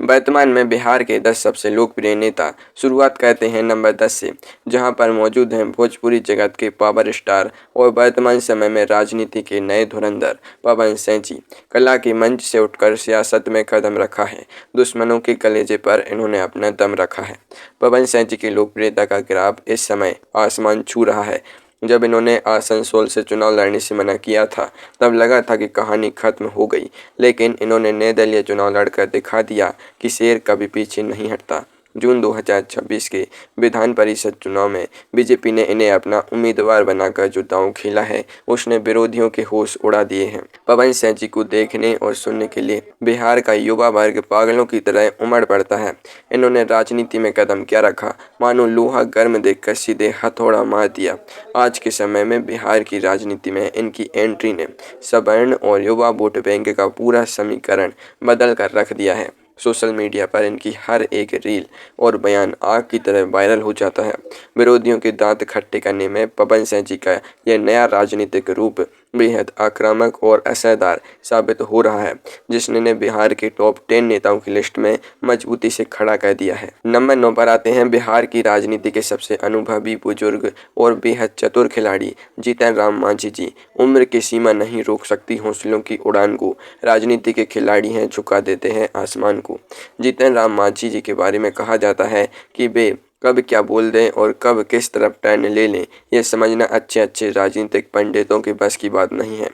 वर्तमान में बिहार के 10 सबसे लोकप्रिय नेता। शुरुआत करते हैं नंबर 10 से, जहां पर मौजूद हैं भोजपुरी जगत के पावर स्टार और वर्तमान समय में राजनीति के नए धुरंधर पवन सिंह जी। कला के मंच से उठकर सियासत में कदम रखा है। दुश्मनों के कलेजे पर इन्होंने अपना दम रखा है। पवन सिंह जी की लोकप्रियता का ग्राफ इस समय आसमान छू रहा है। जब इन्होंने आसनसोल से चुनाव लड़ने से मना किया था, तब लगा था कि कहानी खत्म हो गई, लेकिन इन्होंने निर्दलीय चुनाव लड़कर दिखा दिया कि शेर कभी पीछे नहीं हटता। जून 2026 के विधान परिषद चुनाव में बीजेपी ने इन्हें अपना उम्मीदवार बनाकर जो दांव खेला है, उसने विरोधियों के होश उड़ा दिए हैं। पवन सिंह जी को देखने और सुनने के लिए बिहार का युवा वर्ग पागलों की तरह उमड़ पड़ता है। इन्होंने राजनीति में कदम क्या रखा, मानो लोहा गर्म देखकर सीधे हथौड़ा मार दिया। आज के समय में बिहार की राजनीति में इनकी एंट्री ने सवर्ण और युवा वोट बैंक का पूरा समीकरण बदल कर रख दिया है। सोशल मीडिया पर इनकी हर एक रील और बयान आग की तरह वायरल हो जाता है। विरोधियों के दांत खट्टे करने में पवन सिंह जी का यह नया राजनीतिक रूप बेहद आक्रामक और असरदार साबित हो रहा है, जिसने ने बिहार के टॉप 10 नेताओं की लिस्ट में मजबूती से खड़ा कर दिया है। नंबर 9 पर आते हैं बिहार की राजनीति के सबसे अनुभवी बुजुर्ग और बेहद चतुर खिलाड़ी जीतन राम मांझी जी। उम्र की सीमा नहीं रोक सकती हौसलों की उड़ान को। राजनीति के खिलाड़ी हैं, झुका देते हैं आसमान को। जीतन राम मांझी जी के बारे में कहा जाता है कि वे कब क्या बोल दें और कब किस तरफ टर्न ले लें, यह समझना अच्छे राजनीतिक पंडितों के बस की बात नहीं है।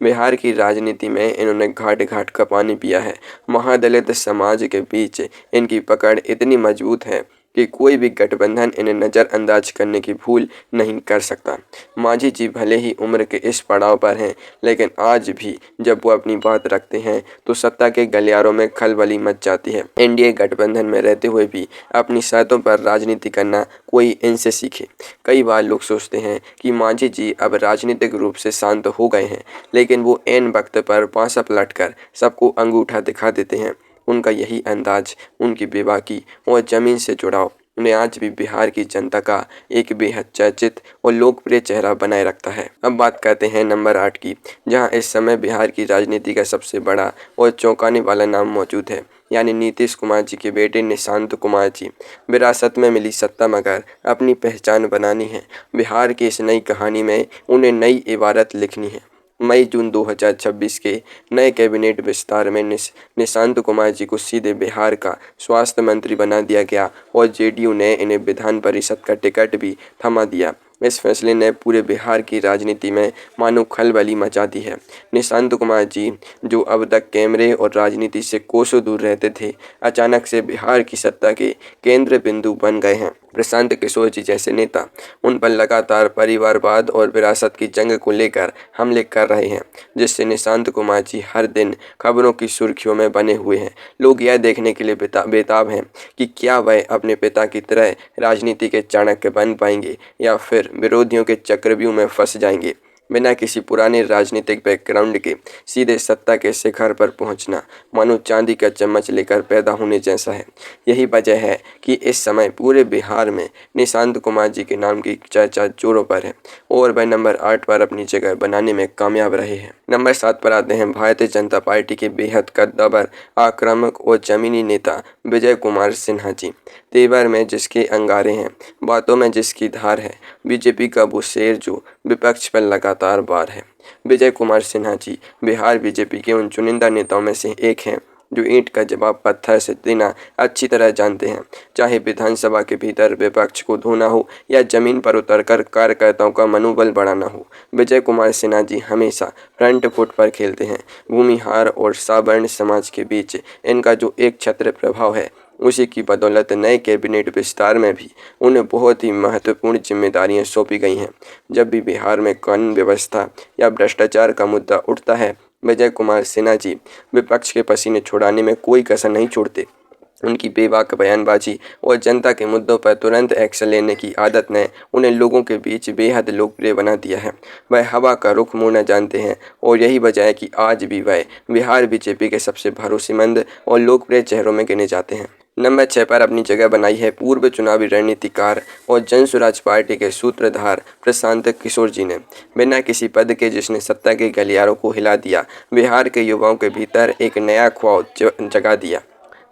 बिहार की राजनीति में इन्होंने घाट घाट का पानी पिया है। महादलित समाज के बीच इनकी पकड़ इतनी मजबूत है कि कोई भी गठबंधन इन्हें नज़रअंदाज करने की भूल नहीं कर सकता। मांझी जी भले ही उम्र के इस पड़ाव पर हैं, लेकिन आज भी जब वो अपनी बात रखते हैं तो सत्ता के गलियारों में खलबली मच जाती है। एनडीए गठबंधन में रहते हुए भी अपनी शर्तों पर राजनीति करना कोई इनसे सीखे। कई बार लोग सोचते हैं कि मांझी जी अब राजनीतिक रूप से शांत हो गए हैं, लेकिन वो ऐन वक्त पर पासा पलटकर सबको अंगूठा दिखा देते हैं। उनका यही अंदाज, उनकी बेबाकी और ज़मीन से जुड़ाव उन्हें आज भी बिहार की जनता का एक बेहद चर्चित और लोकप्रिय चेहरा बनाए रखता है। अब बात करते हैं नंबर 8 की, जहां इस समय बिहार की राजनीति का सबसे बड़ा और चौंकाने वाला नाम मौजूद है, यानी नीतीश कुमार जी के बेटे निशांत कुमार जी। विरासत में मिली सत्ता मगर अपनी पहचान बनानी है। बिहार की इस नई कहानी में उन्हें नई इबारत लिखनी है। मई जून 2026 के नए कैबिनेट विस्तार में निशांत कुमार जी को सीधे बिहार का स्वास्थ्य मंत्री बना दिया गया और जेडीयू ने इन्हें विधान परिषद का टिकट भी थमा दिया। इस फैसले ने पूरे बिहार की राजनीति में मानो खलबली मचा दी है। निशांत कुमार जी, जो अब तक कैमरे और राजनीति से कोसों दूर रहते थे, अचानक से बिहार की सत्ता के केंद्र बिंदु बन गए हैं। प्रशांत किशोर जी जैसे नेता उन पर लगातार परिवारवाद और विरासत की जंग को लेकर हमले कर रहे हैं, जिससे निशांत कुमार जी हर दिन खबरों की सुर्खियों में बने हुए हैं। लोग यह देखने के लिए बेताब हैं कि क्या वह अपने पिता की तरह राजनीति के चाणक्य बन पाएंगे या फिर विरोधियों के चक्रव्यूह में फंस जाएंगे। बिना किसी पुराने राजनीतिक बैकग्राउंड के सीधे सत्ता के शिखर पर पहुंचना मानो चांदी का चम्मच लेकर पैदा होने जैसा है। यही वजह है कि इस समय पूरे बिहार में निशांत कुमार जी के नाम की चर्चा जोरों पर है और वह नंबर 8 पर अपनी जगह बनाने में कामयाब रहे हैं। नंबर 7 पर आते हैं भारतीय जनता पार्टी के बेहद कद्दावर, आक्रामक और जमीनी नेता विजय कुमार सिन्हा जी। तेवर में जिसके अंगारे हैं, बातों में जिसकी धार है, बीजेपी का वो शेर जो विपक्ष पर लगातार वार है। विजय कुमार सिन्हा जी बिहार बीजेपी के उन चुनिंदा नेताओं में से एक हैं जो ईंट का जवाब पत्थर से देना अच्छी तरह जानते हैं। चाहे विधानसभा के भीतर विपक्ष को धोना हो या जमीन पर उतरकर कार्यकर्ताओं का मनोबल बढ़ाना हो, विजय कुमार सिन्हा जी हमेशा फ्रंट फुट पर खेलते हैं। भूमिहार और सवर्ण समाज के बीच इनका जो एक छत्र प्रभाव है, उसी की बदौलत नए कैबिनेट विस्तार में भी उन्हें बहुत ही महत्वपूर्ण जिम्मेदारियां सौंपी गई हैं। जब भी बिहार में कानून व्यवस्था या भ्रष्टाचार का मुद्दा उठता है, विजय कुमार सिन्हा जी विपक्ष के पसीने छुड़ाने में कोई कसर नहीं छोड़ते। उनकी बेबाक बयानबाजी और जनता के मुद्दों पर तुरंत एक्शन लेने की आदत ने उन्हें लोगों के बीच बेहद लोकप्रिय बना दिया है। वह हवा का रुख मोड़ना जानते हैं और यही वजह है कि आज भी वह बिहार बीजेपी के सबसे भरोसेमंद और लोकप्रिय चेहरों में गिने जाते हैं। नंबर 6 पर अपनी जगह बनाई है पूर्व चुनावी रणनीतिकार और जन स्वराज पार्टी के सूत्रधार प्रशांत किशोर जी ने। बिना किसी पद के जिसने सत्ता के गलियारों को हिला दिया, बिहार के युवाओं के भीतर एक नया ख्वाब जगा दिया।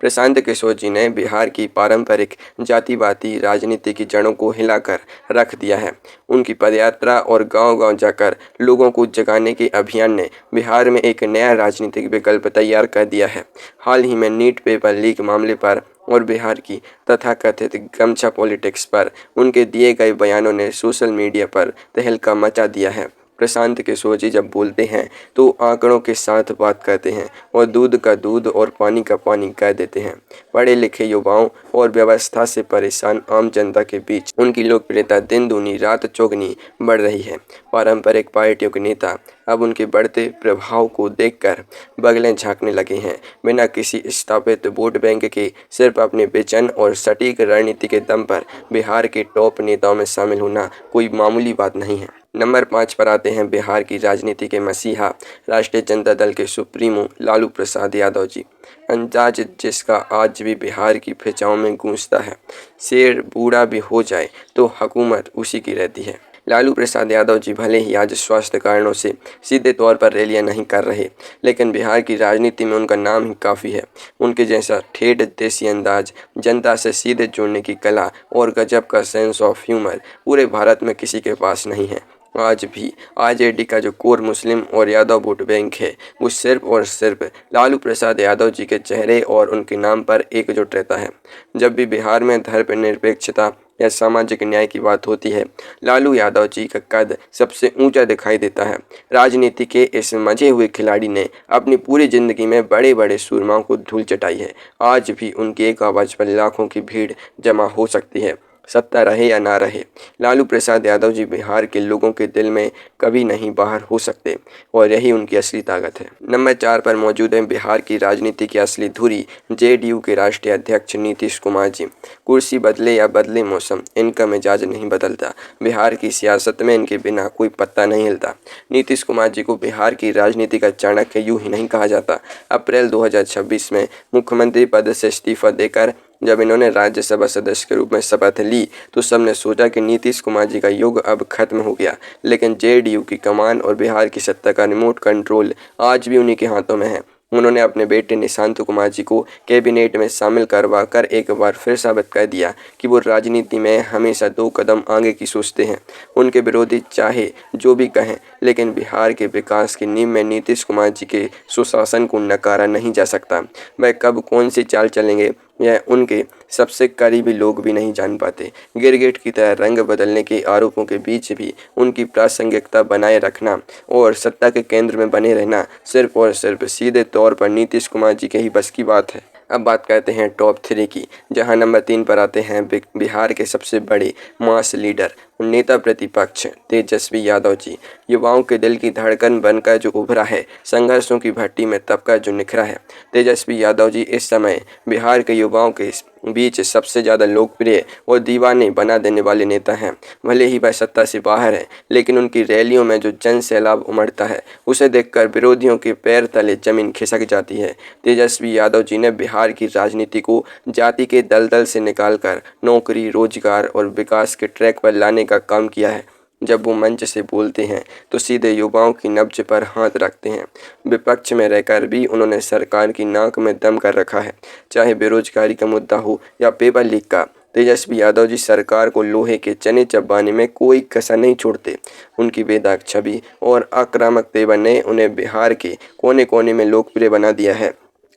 प्रशांत किशोर जी ने बिहार की पारंपरिक जातिवादी राजनीति की जड़ों को हिलाकर रख दिया है। उनकी पदयात्रा और गांव-गांव जाकर लोगों को जगाने के अभियान ने बिहार में एक नया राजनीतिक विकल्प तैयार कर दिया है। हाल ही में नीट पेपर लीक मामले पर और बिहार की तथाकथित गमछा पॉलिटिक्स पर उनके दिए गए बयानों ने सोशल मीडिया पर तहलका मचा दिया है। प्रशांत किशोर जी जब बोलते हैं तो आंकड़ों के साथ बात करते हैं और दूध का दूध और पानी का पानी कह देते हैं। पढ़े लिखे युवाओं और व्यवस्था से परेशान आम जनता के बीच उनकी लोकप्रियता दिन दूनी रात चौगुनी बढ़ रही है। पारंपरिक पार्टियों के नेता अब उनके बढ़ते प्रभाव को देखकर बगलें झांकने लगे हैं। बिना किसी स्थापित वोट बैंक के सिर्फ अपने बेचैन और सटीक रणनीति के दम पर बिहार के टॉप नेताओं में शामिल होना कोई मामूली बात नहीं है। नंबर 5 पर आते हैं बिहार की राजनीति के मसीहा राष्ट्रीय जनता दल के सुप्रीमो लालू प्रसाद यादव जी। अंदाज जिसका आज भी बिहार की फिजाओं में गूंजता है, शेर बूढ़ा भी हो जाए तो हुकूमत उसी की रहती है। लालू प्रसाद यादव जी भले ही आज स्वास्थ्य कारणों से सीधे तौर पर रैलियां नहीं कर रहे, लेकिन बिहार की राजनीति में उनका नाम ही काफ़ी है। उनके जैसा ठेठ देसी अंदाज, जनता से सीधे जुड़ने की कला और गजब का सेंस ऑफ ह्यूमर पूरे भारत में किसी के पास नहीं है। आज भी आरजेडी का जो कोर मुस्लिम और यादव वोट बैंक है, वो सिर्फ और सिर्फ लालू प्रसाद यादव जी के चेहरे और उनके नाम पर एकजुट रहता है। जब भी बिहार में धर्मनिरपेक्षता या सामाजिक न्याय की बात होती है, लालू यादव जी का कद सबसे ऊंचा दिखाई देता है। राजनीति के इस मजे हुए खिलाड़ी ने अपनी पूरी जिंदगी में बड़े बड़े सूरमाओं को धूल चटाई है। आज भी उनकी एक आवाज़ पर लाखों की भीड़ जमा हो सकती है, सत्ता रहे या ना रहे। लालू प्रसाद यादव जी बिहार के लोगों के दिल में कभी नहीं बाहर हो सकते और यही उनकी असली ताकत है। नंबर 4 पर मौजूद है बिहार की राजनीति की असली धुरी जेडीयू के राष्ट्रीय अध्यक्ष नीतीश कुमार जी। कुर्सी बदले या बदले मौसम, इनका मिजाज नहीं बदलता। बिहार की सियासत में इनके बिना कोई पत्ता नहीं हिलता। नीतीश कुमार जी को बिहार की राजनीति का चाणक्य यूं ही नहीं कहा जाता। अप्रैल 2026 में मुख्यमंत्री पद से इस्तीफा देकर जब इन्होंने राज्यसभा सदस्य के रूप में शपथ ली तो सबने सोचा कि नीतीश कुमार जी का युग अब खत्म हो गया, लेकिन जेडीयू की कमान और बिहार की सत्ता का रिमोट कंट्रोल आज भी उन्हीं के हाथों में है। उन्होंने अपने बेटे निशांत कुमार जी को कैबिनेट में शामिल करवा कर एक बार फिर साबित कर दिया कि वो राजनीति में हमेशा 2 कदम आगे की सोचते हैं। उनके विरोधी चाहे जो भी कहें, लेकिन बिहार के विकास की नींव में नीतीश कुमार जी के सुशासन को नकारा नहीं जा सकता। वह कब कौन सी चाल चलेंगे यह उनके सबसे करीबी लोग भी नहीं जान पाते। गिरगिट की तरह रंग बदलने के आरोपों के बीच भी उनकी प्रासंगिकता बनाए रखना और सत्ता के केंद्र में बने रहना सिर्फ और सिर्फ सीधे तौर पर नीतीश कुमार जी के ही बस की बात है। अब बात करते हैं टॉप 3 की, जहां नंबर 3 पर आते हैं बिहार के सबसे बड़े मास लीडर नेता प्रतिपक्ष तेजस्वी यादव जी। युवाओं के दिल की धड़कन बनकर जो उभरा है, संघर्षों की भट्टी में तबका जो निखरा है, तेजस्वी यादव जी इस समय बिहार के युवाओं के बीच सबसे ज़्यादा लोकप्रिय और दीवाने बना देने वाले नेता हैं। भले ही वह सत्ता से बाहर है, लेकिन उनकी रैलियों में जो जन सैलाब उमड़ता है, उसे देखकर विरोधियों के पैर तले जमीन खिसक जाती है। तेजस्वी यादव जी ने बिहार की राजनीति को जाति के दलदल से निकालकर नौकरी, रोजगार और विकास के ट्रैक पर लाने का काम किया है। जब वो मंच से बोलते हैं तो सीधे युवाओं की नब्ज पर हाथ रखते हैं। विपक्ष में रहकर भी उन्होंने सरकार की नाक में दम कर रखा है। चाहे बेरोजगारी का मुद्दा हो या पेपर लीक का, तेजस्वी यादव जी सरकार को लोहे के चने चबाने में कोई कसर नहीं छोड़ते। उनकी बेदाग छवि और आक्रामक तेवर ने उन्हें बिहार के कोने कोने में लोकप्रिय बना दिया है।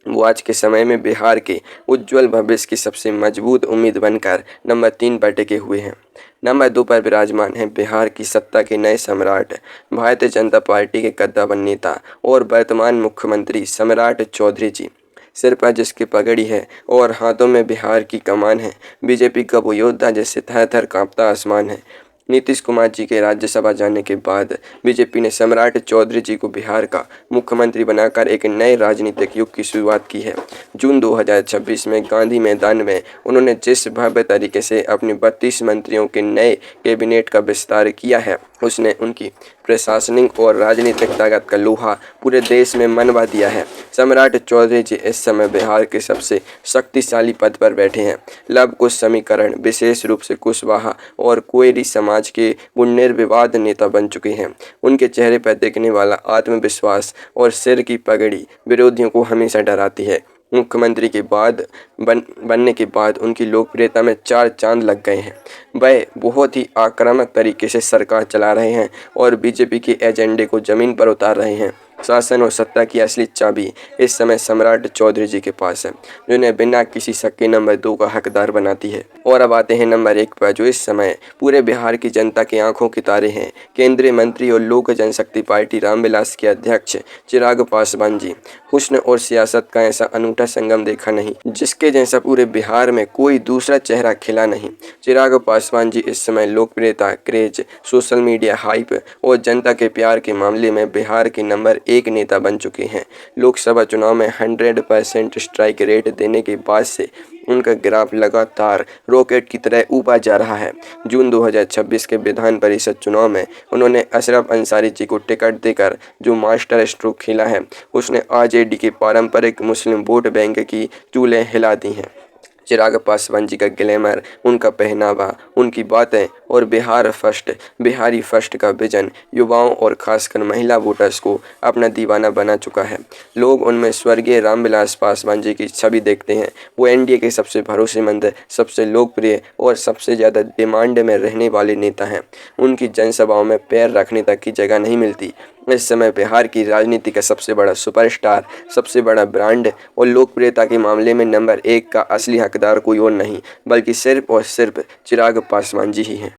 वो आज के समय में बिहार के उज्जवल भविष्य की सबसे मजबूत उम्मीद बनकर नंबर 3 पर टिके हुए हैं। नंबर 2 पर विराजमान है बिहार की सत्ता के नए सम्राट, भारतीय जनता पार्टी के कद्दावर नेता और वर्तमान मुख्यमंत्री सम्राट चौधरी जी। सिर पर जिसकी पगड़ी है और हाथों में बिहार की कमान है, बीजेपी का वो योद्धा जिससे थर थर कांपता आसमान है। नीतीश कुमार जी के राज्यसभा जाने के बाद बीजेपी ने सम्राट चौधरी जी को बिहार का मुख्यमंत्री बनाकर एक नए राजनीतिक युग की शुरुआत की है। जून 2026 में गांधी मैदान में उन्होंने जिस भव्य तरीके से अपने 32 मंत्रियों के नए कैबिनेट का विस्तार किया है, उसने उनकी प्रशासनिक और राजनीतिक ताकत का लोहा पूरे देश में मनवा दिया है। सम्राट चौधरी जी इस समय बिहार के सबसे शक्तिशाली पद पर बैठे हैं। लव कुश समीकरण, विशेष रूप से कुशवाहा और कोयरी समाज के वो निर्विवाद नेता बन चुके हैं। उनके चेहरे पर दिखने वाला आत्मविश्वास और सिर की पगड़ी विरोधियों को हमेशा डराती है। मुख्यमंत्री के बाद बनने के बाद उनकी लोकप्रियता में 4 चांद लग गए हैं। वह बहुत ही आक्रामक तरीके से सरकार चला रहे हैं और बीजेपी के एजेंडे को ज़मीन पर उतार रहे हैं। शासन और सत्ता की असली चाबी इस समय सम्राट चौधरी जी के पास है, जिन्हें बिना किसी शक के नंबर 2 का हकदार बनाती है। और अब आते हैं नंबर 1 पर, जो इस समय पूरे बिहार की जनता की आंखों के तारे हैं। केंद्रीय मंत्री और लोक जनशक्ति पार्टी रामविलास के अध्यक्ष चिराग पासवान जी। हुस्न और सियासत का ऐसा अनूठा संगम देखा नहीं, जिसके जैसा पूरे बिहार में कोई दूसरा चेहरा खिला नहीं। चिराग पासवान जी इस समय लोकप्रियता, क्रेज, सोशल मीडिया हाइप और जनता के प्यार के मामले में बिहार के नंबर 1 नेता बन चुके हैं। लोकसभा चुनाव में 100% स्ट्राइक रेट देने के बाद से उनका ग्राफ लगातार रॉकेट की तरह ऊपर जा रहा है। जून 2026 के विधान परिषद चुनाव में उन्होंने अशरफ अंसारी जी को टिकट देकर जो मास्टर स्ट्रोक खेला है, उसने आरजेडी के पारंपरिक मुस्लिम वोट बैंक की चूल्हें हिला दी हैं। चिराग पासवान जी का ग्लैमर, उनका पहनावा, उनकी बातें और बिहारी फर्स्ट का विजन युवाओं और खासकर महिला वोटर्स को अपना दीवाना बना चुका है। लोग उनमें स्वर्गीय रामविलास पासवान जी की छवि देखते हैं। वो एनडीए के सबसे भरोसेमंद, सबसे लोकप्रिय और सबसे ज़्यादा डिमांड में रहने वाले नेता हैं। उनकी जनसभाओं में पैर रखने तक की जगह नहीं मिलती। इस समय बिहार की राजनीति का सबसे बड़ा सुपरस्टार, सबसे बड़ा ब्रांड और लोकप्रियता के मामले में नंबर 1 का असली हकदार कोई और नहीं, बल्कि सिर्फ और सिर्फ चिराग पासवान जी ही हैं।